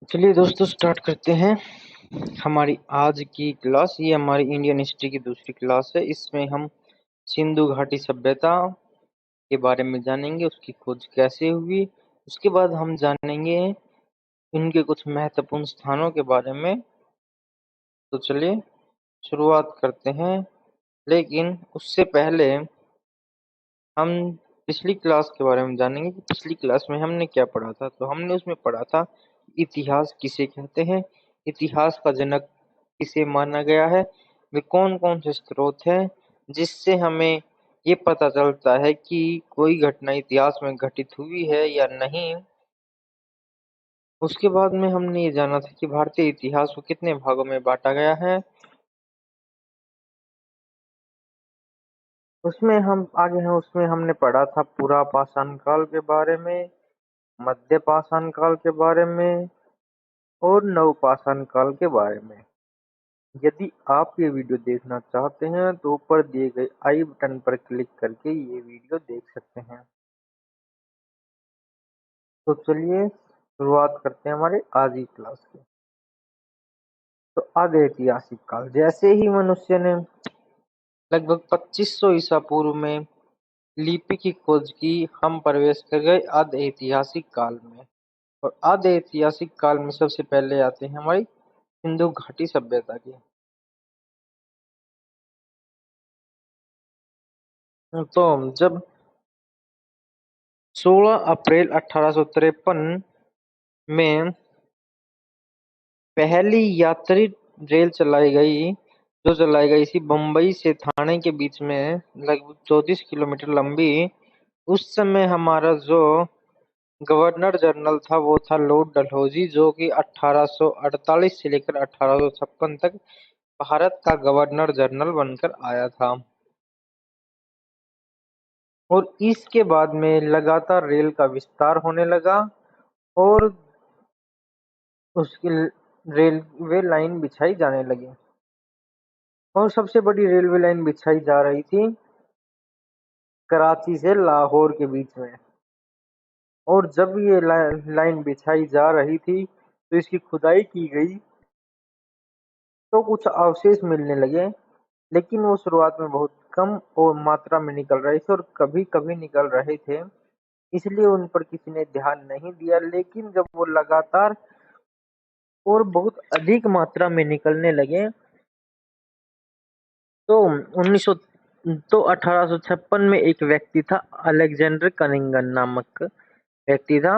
चलिए दोस्तों स्टार्ट करते हैं हमारी आज की क्लास। ये हमारी इंडियन हिस्ट्री की दूसरी क्लास है। इसमें हम सिंधु घाटी सभ्यता के बारे में जानेंगे, उसकी खोज कैसे हुई। उसके बाद हम जानेंगे इनके कुछ महत्वपूर्ण स्थानों के बारे में। तो चलिए शुरुआत करते हैं, लेकिन उससे पहले हम पिछली क्लास के बारे में जानेंगे कि पिछली क्लास में हमने क्या पढ़ा था। तो हमने उसमें पढ़ा था इतिहास किसे कहते हैं, इतिहास का जनक किसे माना गया है, वे कौन कौन से स्रोत हैं जिससे हमें ये पता चलता है कि कोई घटना इतिहास में घटित हुई है या नहीं। उसके बाद में हमने ये जाना था कि भारतीय इतिहास को कितने भागों में बांटा गया है। उसमें हम आगे हैं, उसमें हमने पढ़ा था पूरा पाषाण काल के बारे में, मध्य पाषाण काल के बारे में और नवपाषाण काल के बारे में। यदि आप ये वीडियो देखना चाहते हैं तो ऊपर दिए गए आई बटन पर क्लिक करके ये वीडियो देख सकते हैं। तो चलिए शुरुआत करते हैं हमारे आज की क्लास की। तो आगे ऐतिहासिक काल, जैसे ही मनुष्य ने लगभग 2500 ईसा पूर्व में लिपि की खोज की, हम प्रवेश कर गए आद्य ऐतिहासिक काल में। और आद्य ऐतिहासिक काल में सबसे पहले आते हैं हमारी सिंधु घाटी सभ्यता की। तो जब 16 अप्रैल 1853 में पहली यात्री रेल चलाई गई थी बम्बई से थाने के बीच में, लगभग 34 किलोमीटर लंबी। उस समय हमारा जो गवर्नर जनरल था वो था लॉर्ड डलहौजी, जो कि 1848 से लेकर 1856 तक भारत का गवर्नर जनरल बनकर आया था। और इसके बाद में लगातार रेल का विस्तार होने लगा और उसकी रेलवे लाइन बिछाई जाने लगी। और सबसे बड़ी रेलवे लाइन बिछाई जा रही थी कराची से लाहौर के बीच में। और जब ये लाइन बिछाई जा रही थी तो इसकी खुदाई की गई तो कुछ अवशेष मिलने लगे, लेकिन वो शुरुआत में बहुत कम और मात्रा में निकल रहे थे और कभी कभी निकल रहे थे, इसलिए उन पर किसी ने ध्यान नहीं दिया। लेकिन जब वो लगातार और बहुत अधिक मात्रा में निकलने लगे तो 1900 तो 1856 में एक व्यक्ति था, अलेक्जेंडर कनिंगन नामक व्यक्ति था,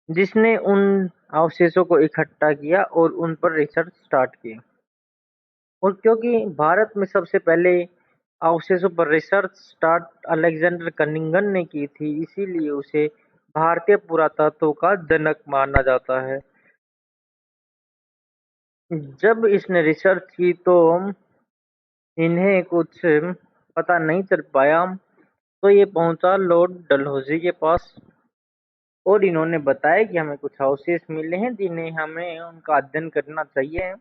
जिसने उन अवशेषों को इकट्ठा किया और उन पर रिसर्च स्टार्ट की। और क्योंकि भारत में सबसे पहले अवशेषों पर रिसर्च स्टार्ट अलेक्जेंडर कनिंगन ने की थी, इसीलिए उसे भारतीय पुरातत्व का जनक माना जाता है। जब इसने रिसर्च की तो इन्हें कुछ पता नहीं चल पाया, तो ये पहुंचा लॉर्ड डलहौजी के पास और इन्होंने बताया कि हमें कुछ अवशेष मिले हैं जिन्हें हमें उनका अध्ययन करना चाहिए।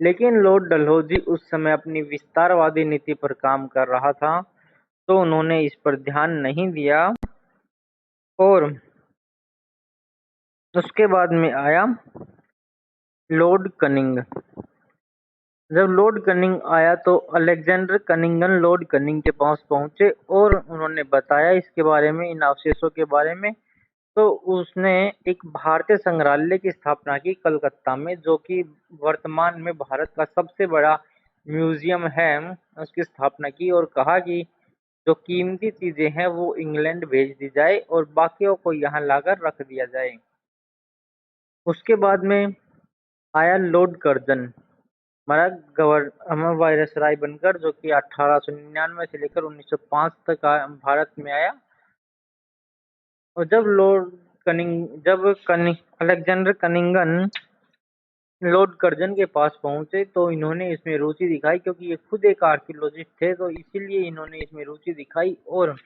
लेकिन लॉर्ड डलहौजी उस समय अपनी विस्तारवादी नीति पर काम कर रहा था, तो उन्होंने इस पर ध्यान नहीं दिया। और उसके बाद में आया लॉर्ड कनिंग। जब लॉर्ड कनिंग आया तो अलेक्जेंडर कनिंगन लॉर्ड कनिंग के पास पहुंचे और उन्होंने बताया इसके बारे में, इन अवशेषों के बारे में। तो उसने एक भारतीय संग्रहालय की स्थापना की कलकत्ता में, जो कि वर्तमान में भारत का सबसे बड़ा म्यूजियम है। उसकी स्थापना की और कहा कि जो कीमती चीजें हैं वो इंग्लैंड भेज दी जाए और बाकियों को यहाँ लाकर रख दिया जाए। उसके बाद में आया लॉर्ड कर्जन, हमारा गवर्नर वायसराय बनकर, जो कि 1899 से लेकर 1905 तक भारत में आया। और जब अलेक्जेंडर कनिंगन लॉर्ड कर्जन के पास पहुंचे तो इन्होंने इसमें रुचि दिखाई, क्योंकि ये खुद एक आर्कियोलॉजिस्ट थे, तो इसीलिए इन्होंने इसमें रुचि दिखाई और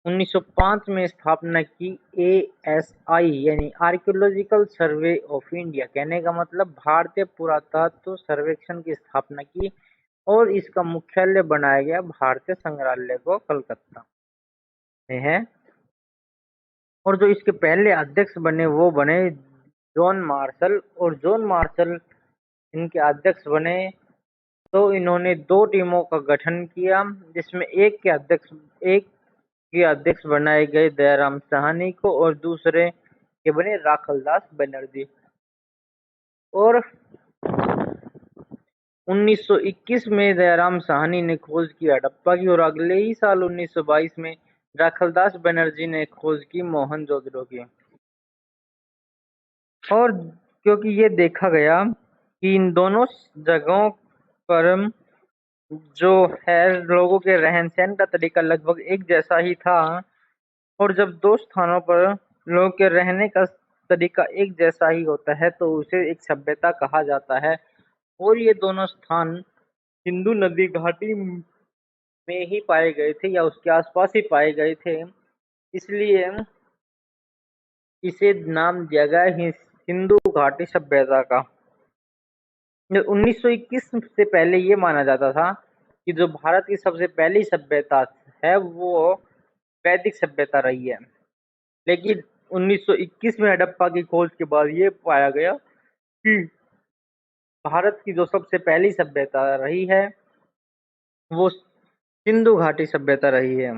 1905 में स्थापना की ASI यानी आर्कियोलॉजिकल सर्वे ऑफ इंडिया। कहने का मतलब भारतीय पुरातत्व सर्वेक्षण की स्थापना की और इसका मुख्यालय बनाया गया भारतीय संग्रहालय को कलकत्ता में है। और जो इसके पहले अध्यक्ष बने वो बने जॉन मार्शल, और जॉन मार्शल इनके अध्यक्ष बने। तो इन्होंने दो टीमों का गठन किया, जिसमें एक के अध्यक्ष बनाए गए दयाराम साहनी को और दूसरे के बने राखलदास बनर्जी। और 1921 में दयाराम साहनी ने खोज की हड़प्पा की, और अगले ही साल 1922 में राखलदास बनर्जी ने खोज की मोहनजोदड़ो की। और क्योंकि ये देखा गया कि इन दोनों जगहों पर जो है लोगों के रहन सहन का तरीका लगभग एक जैसा ही था, और जब दो स्थानों पर लोगों के रहने का तरीका एक जैसा ही होता है तो उसे एक सभ्यता कहा जाता है। और ये दोनों स्थान सिंधु नदी घाटी में ही पाए गए थे या उसके आसपास ही पाए गए थे, इसलिए इसे नाम दिया गया ही सिंधु घाटी सभ्यता का। 1921 से पहले ये माना जाता था कि जो भारत की सबसे पहली सभ्यता है वो वैदिक सभ्यता रही है, लेकिन 1921 में हड़प्पा की खोज के बाद ये पाया गया कि भारत की जो सबसे पहली सभ्यता रही है वो सिंधु घाटी सभ्यता रही है।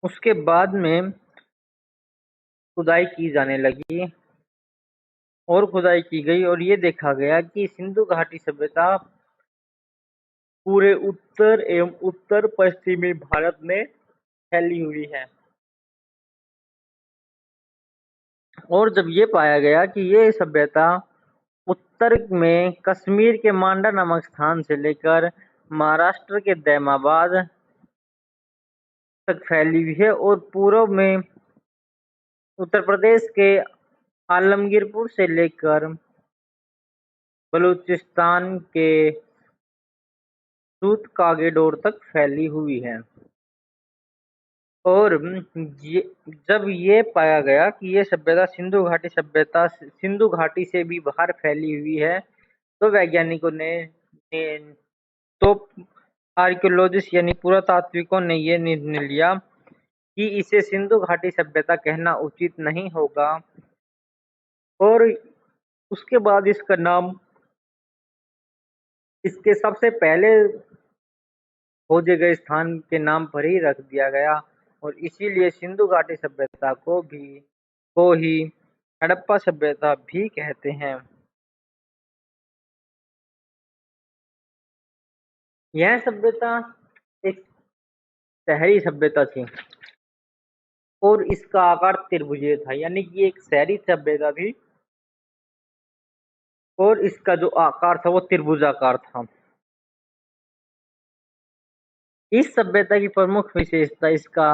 उसके बाद में खुदाई की जाने लगी और खुदाई की गई, और ये देखा गया कि सिंधु घाटी सभ्यता पूरे उत्तर एवं उत्तर पश्चिमी भारत में फैली हुई है। और जब ये पाया गया कि ये सभ्यता उत्तर में कश्मीर के मांडा नामक स्थान से लेकर महाराष्ट्र के दैमाबाद तक फैली हुई है, और पूर्व में उत्तर प्रदेश के आलमगीरपुर से लेकर बलूचिस्तान के सूत कागेडोर तक फैली हुई है। और जब ये पाया गया कि ये सभ्यता सिंधु घाटी से भी बाहर फैली हुई है, तो वैज्ञानिकों ने तो आर्कियोलॉजिस्ट यानी पुरातात्विकों ने ये निर्णय लिया कि इसे सिंधु घाटी सभ्यता कहना उचित नहीं होगा, और उसके बाद इसका नाम इसके सबसे पहले खोजे गए स्थान के नाम पर ही रख दिया गया, और इसीलिए सिंधु घाटी सभ्यता को ही हड़प्पा सभ्यता भी कहते हैं। यह सभ्यता एक शहरी सभ्यता थी और इसका आकार त्रिभुजीय था, यानी कि एक शहरी सभ्यता थी और इसका जो आकार था वो त्रिभुजाकार था। इस सभ्यता की प्रमुख विशेषता इसका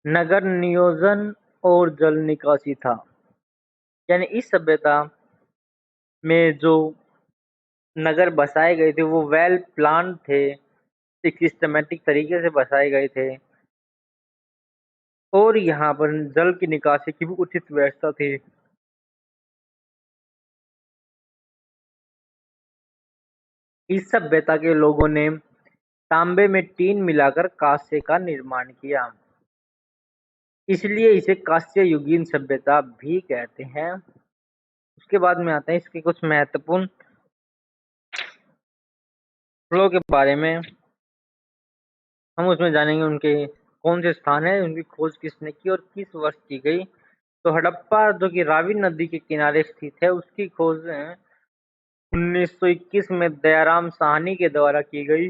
नगर नियोजन और जल निकासी था, यानी इस सभ्यता में जो नगर बसाए गए थे वो वेल प्लान थे, एक सिस्टमेटिक तरीके से बसाए गए थे, और यहाँ पर जल की निकासी की भी उचित व्यवस्था थी। इस सभ्यता के लोगों ने तांबे में टीन मिलाकर कांस्य का निर्माण किया, इसलिए इसे कांस्य युगीन सभ्यता भी कहते हैं। उसके बाद में आते हैं इसके कुछ महत्वपूर्ण फ्लो के बारे में। हम उसमें जानेंगे उनके कौन से स्थान है, उनकी खोज किसने की और किस वर्ष की गई। तो हड़प्पा जो कि रावी नदी के किनारे स्थित है, उसकी खोज 1921 में दयाराम साहनी के द्वारा की गई।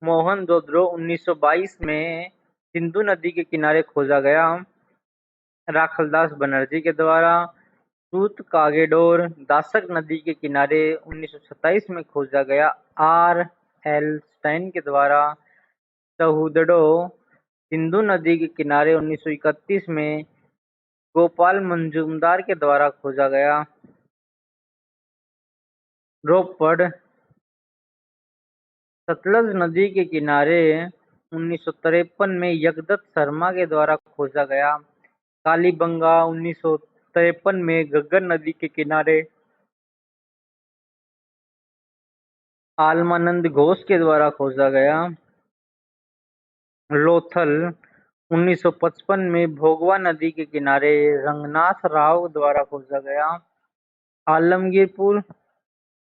मोहनजोदड़ो 1922 में सिंधु नदी के किनारे खोजा गया राखलदास बनर्जी के द्वारा। सूत कागेडोर दासक नदी के किनारे 1927 में खोजा गया आर एल स्टाइन के द्वारा। सहुदड़ो सिंधु नदी के किनारे 1931 में गोपाल मंजूमदार के द्वारा खोजा गया। रोपड़ सतलज नदी के किनारे 1953 में यगदत्त शर्मा के द्वारा खोजा गया। कालीबंगा 1953 में घग्गर नदी के किनारे आलमानंद घोष के द्वारा खोजा गया। लोथल 1955 में भोगवा नदी के किनारे रंगनाथ राव द्वारा खोजा गया। आलमगीरपुर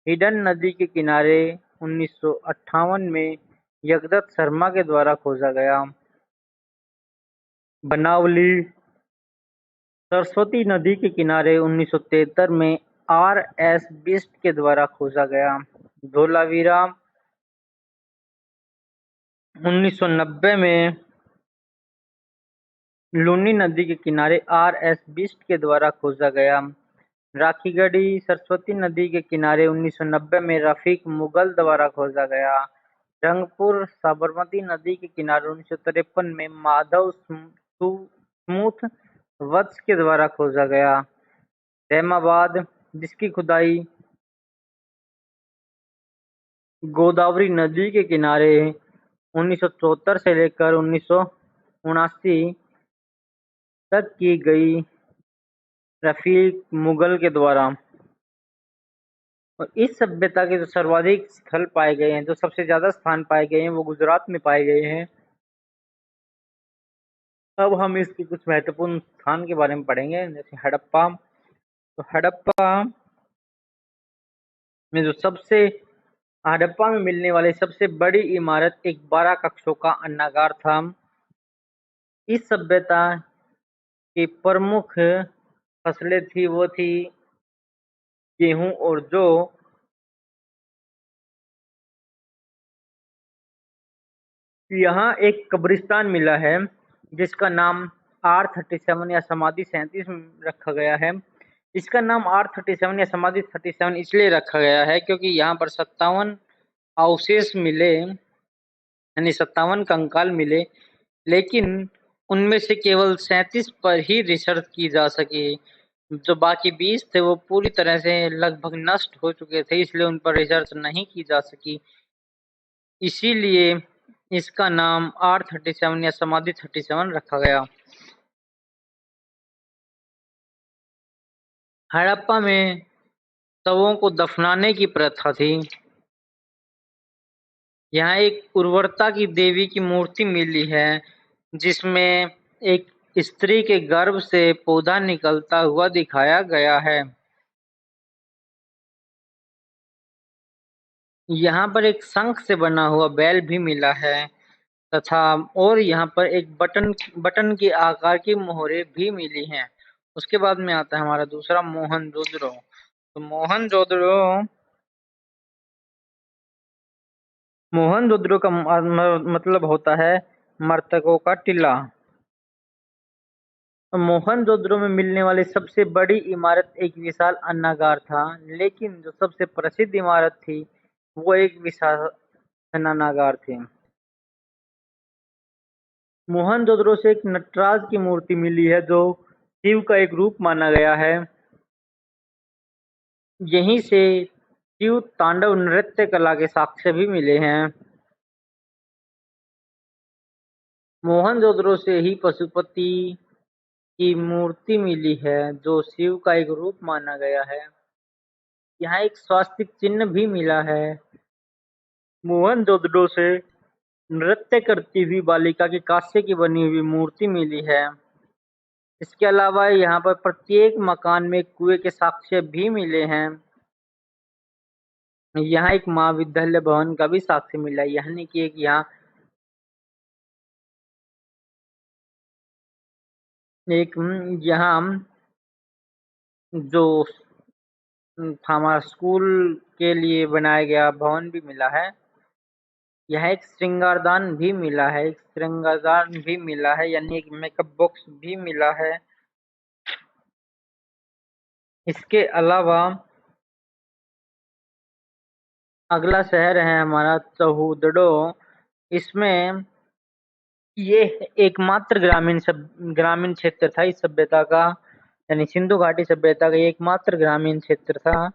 हिडन नदी के किनारे 1958 में जगदत्त शर्मा के द्वारा खोजा गया। बनावली सरस्वती नदी के किनारे 1973 में आर.एस. बिष्ट के द्वारा खोजा गया। धोलावीरा 1990 में लूनी नदी के किनारे आर.एस. बिष्ट के द्वारा खोजा गया। राखीगढ़ी सरस्वती नदी के किनारे 1990 में रफीक मुगल द्वारा खोजा गया। रंगपुर साबरमती नदी के किनारे 1953 में माधव स्मूथ वत्स के द्वारा खोजा गया। रहमाबाद जिसकी खुदाई गोदावरी नदी के किनारे 1974 से लेकर 1979 तक की गई रफीक मुगल के द्वारा। और इस सभ्यता के जो सर्वाधिक स्थल पाए गए हैं, जो सबसे ज्यादा स्थान पाए गए हैं, वो गुजरात में पाए गए हैं। अब हम इसके कुछ महत्वपूर्ण स्थान के बारे में पढ़ेंगे, जैसे हड़प्पा। तो हड़प्पा में मिलने वाली सबसे बड़ी इमारत एक 12 कक्षों का अन्नागार था। इस सभ्यता की प्रमुख फसलें थी वो थी गेहूं और जौ। यहाँ एक कब्रिस्तान मिला है जिसका नाम R37 या समाधि 37 रखा गया है। इसका नाम R37 या समाधि 37 इसलिए रखा गया है क्योंकि यहाँ पर 57 अवशेष मिले, यानी 57 कंकाल मिले, लेकिन उनमें से केवल 37 पर ही रिसर्च की जा सकी। जो बाकी 20 थे वो पूरी तरह से लगभग नष्ट हो चुके थे, इसलिए उन पर रिसर्च नहीं की जा सकी। इसीलिए इसका नाम R37 या समाधि 37 रखा गया। हड़प्पा में शवों को दफनाने की प्रथा थी। यहाँ एक उर्वरता की देवी की मूर्ति मिली है जिसमें एक स्त्री के गर्भ से पौधा निकलता हुआ दिखाया गया है। यहाँ पर एक शंख से बना हुआ बैल भी मिला है तथा और यहाँ पर एक बटन के आकार की मोहरें भी मिली हैं। उसके बाद में आता है हमारा दूसरा मोहनजोदड़ो। तो मोहनजोदड़ो का मतलब होता है मृतकों का टीला। तो मोहनजोदड़ो में मिलने वाली सबसे बड़ी इमारत एक विशाल अन्नागार था, लेकिन जो सबसे प्रसिद्ध इमारत थी वो एक विशाल स्नानागार थी। मोहनजोदड़ो से एक नटराज की मूर्ति मिली है जो शिव का एक रूप माना गया है। यहीं से शिव तांडव नृत्य कला के साक्ष्य भी मिले हैं। मोहनजोदड़ो से ही पशुपति की मूर्ति मिली है जो शिव का एक रूप माना गया है। यहाँ एक स्वास्तिक चिन्ह भी मिला है। मोहनजोदड़ो से नृत्य करती हुई बालिका की कांस्य की बनी हुई मूर्ति मिली है। इसके अलावा यहाँ पर प्रत्येक मकान में कुएं के साक्ष्य भी मिले हैं। यहाँ एक महाविद्यालय भवन का भी साक्ष्य मिला है, यानी कि एक यहाँ जो हमारा स्कूल के लिए बनाया गया भवन भी मिला है। यह एक श्रृंगारदान भी मिला है, यानी एक मेकअप बॉक्स भी मिला है। इसके अलावा अगला शहर है हमारा चहूदड़ो। इसमें ये एकमात्र ग्रामीण क्षेत्र था इस सभ्यता का, यानी सिंधु घाटी सभ्यता का एकमात्र ग्रामीण क्षेत्र था।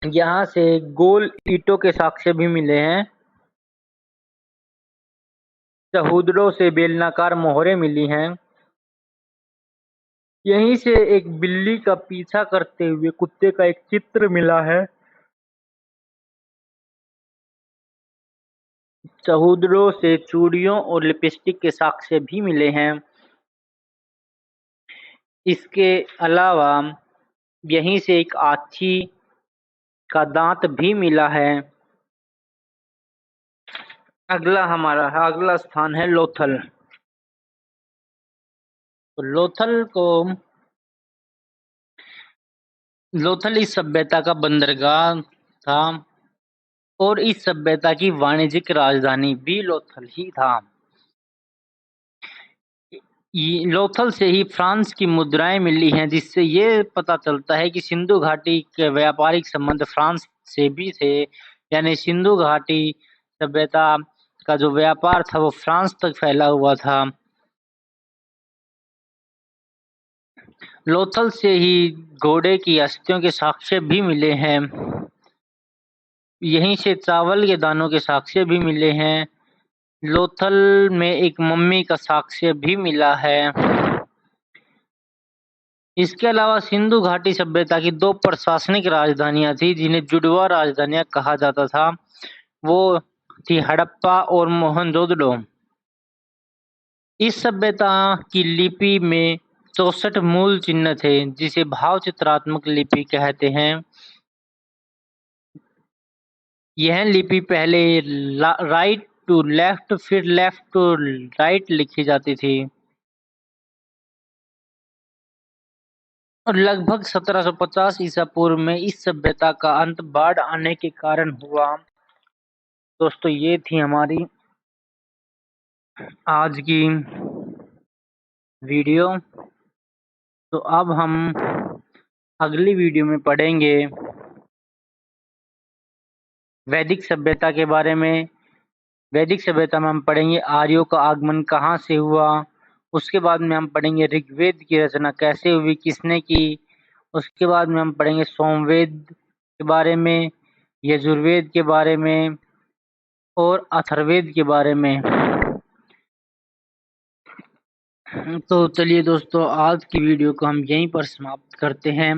यहाँ से गोल ईंटों के साक्ष्य भी मिले हैं। चहूदड़ो से बेलनाकार मोहरें मिली हैं। यहीं से एक बिल्ली का पीछा करते हुए कुत्ते का एक चित्र मिला है। चौहद्रों से चूड़ियों और लिपस्टिक के साक्ष्य भी मिले हैं। इसके अलावा यहीं से एक हाथी का दांत भी मिला है। अगला स्थान है लोथल। तो लोथल इस सभ्यता का बंदरगाह था और इस सभ्यता की वाणिज्यिक राजधानी भी लोथल ही था। लोथल से ही फ्रांस की मुद्राएं मिली हैं, जिससे ये पता चलता है कि सिंधु घाटी के व्यापारिक संबंध फ्रांस से भी थे। यानी सिंधु घाटी सभ्यता का जो व्यापार था वो फ्रांस तक फैला हुआ था। लोथल से ही घोड़े की अस्थियों के साक्ष्य भी मिले हैं। यहीं से चावल के दानों के साक्ष्य भी मिले हैं। लोथल में एक मम्मी का साक्ष्य भी मिला है। इसके अलावा सिंधु घाटी सभ्यता की 2 प्रशासनिक राजधानियां थी, जिन्हें जुड़वा राजधानियां कहा जाता था। वो थी हड़प्पा और मोहनजोदड़ो। इस सभ्यता की लिपि में 64 मूल चिन्ह थे, जिसे भाव चित्रात्मक लिपि कहते हैं। यह लिपि पहले राइट टू लेफ्ट फिर लेफ्ट टू राइट लिखी जाती थी और लगभग 1750 ईसा पूर्व में इस सभ्यता का अंत बाढ़ आने के कारण हुआ। दोस्तों, ये थी हमारी आज की वीडियो। तो अब हम अगली वीडियो में पढ़ेंगे वैदिक सभ्यता के बारे में। वैदिक सभ्यता में हम पढ़ेंगे आर्यों का आगमन कहाँ से हुआ। उसके बाद में हम पढ़ेंगे ऋग्वेद की रचना कैसे हुई, किसने की। उसके बाद में हम पढ़ेंगे सोमवेद के बारे में, यजुर्वेद के बारे में और अथर्ववेद के बारे में। तो चलिए दोस्तों, आज की वीडियो को हम यहीं पर समाप्त करते हैं।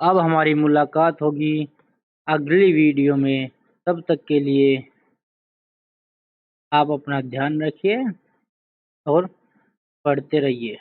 अब हमारी मुलाकात होगी अगली वीडियो में। तब तक के लिए आप अपना ध्यान रखिए और पढ़ते रहिए।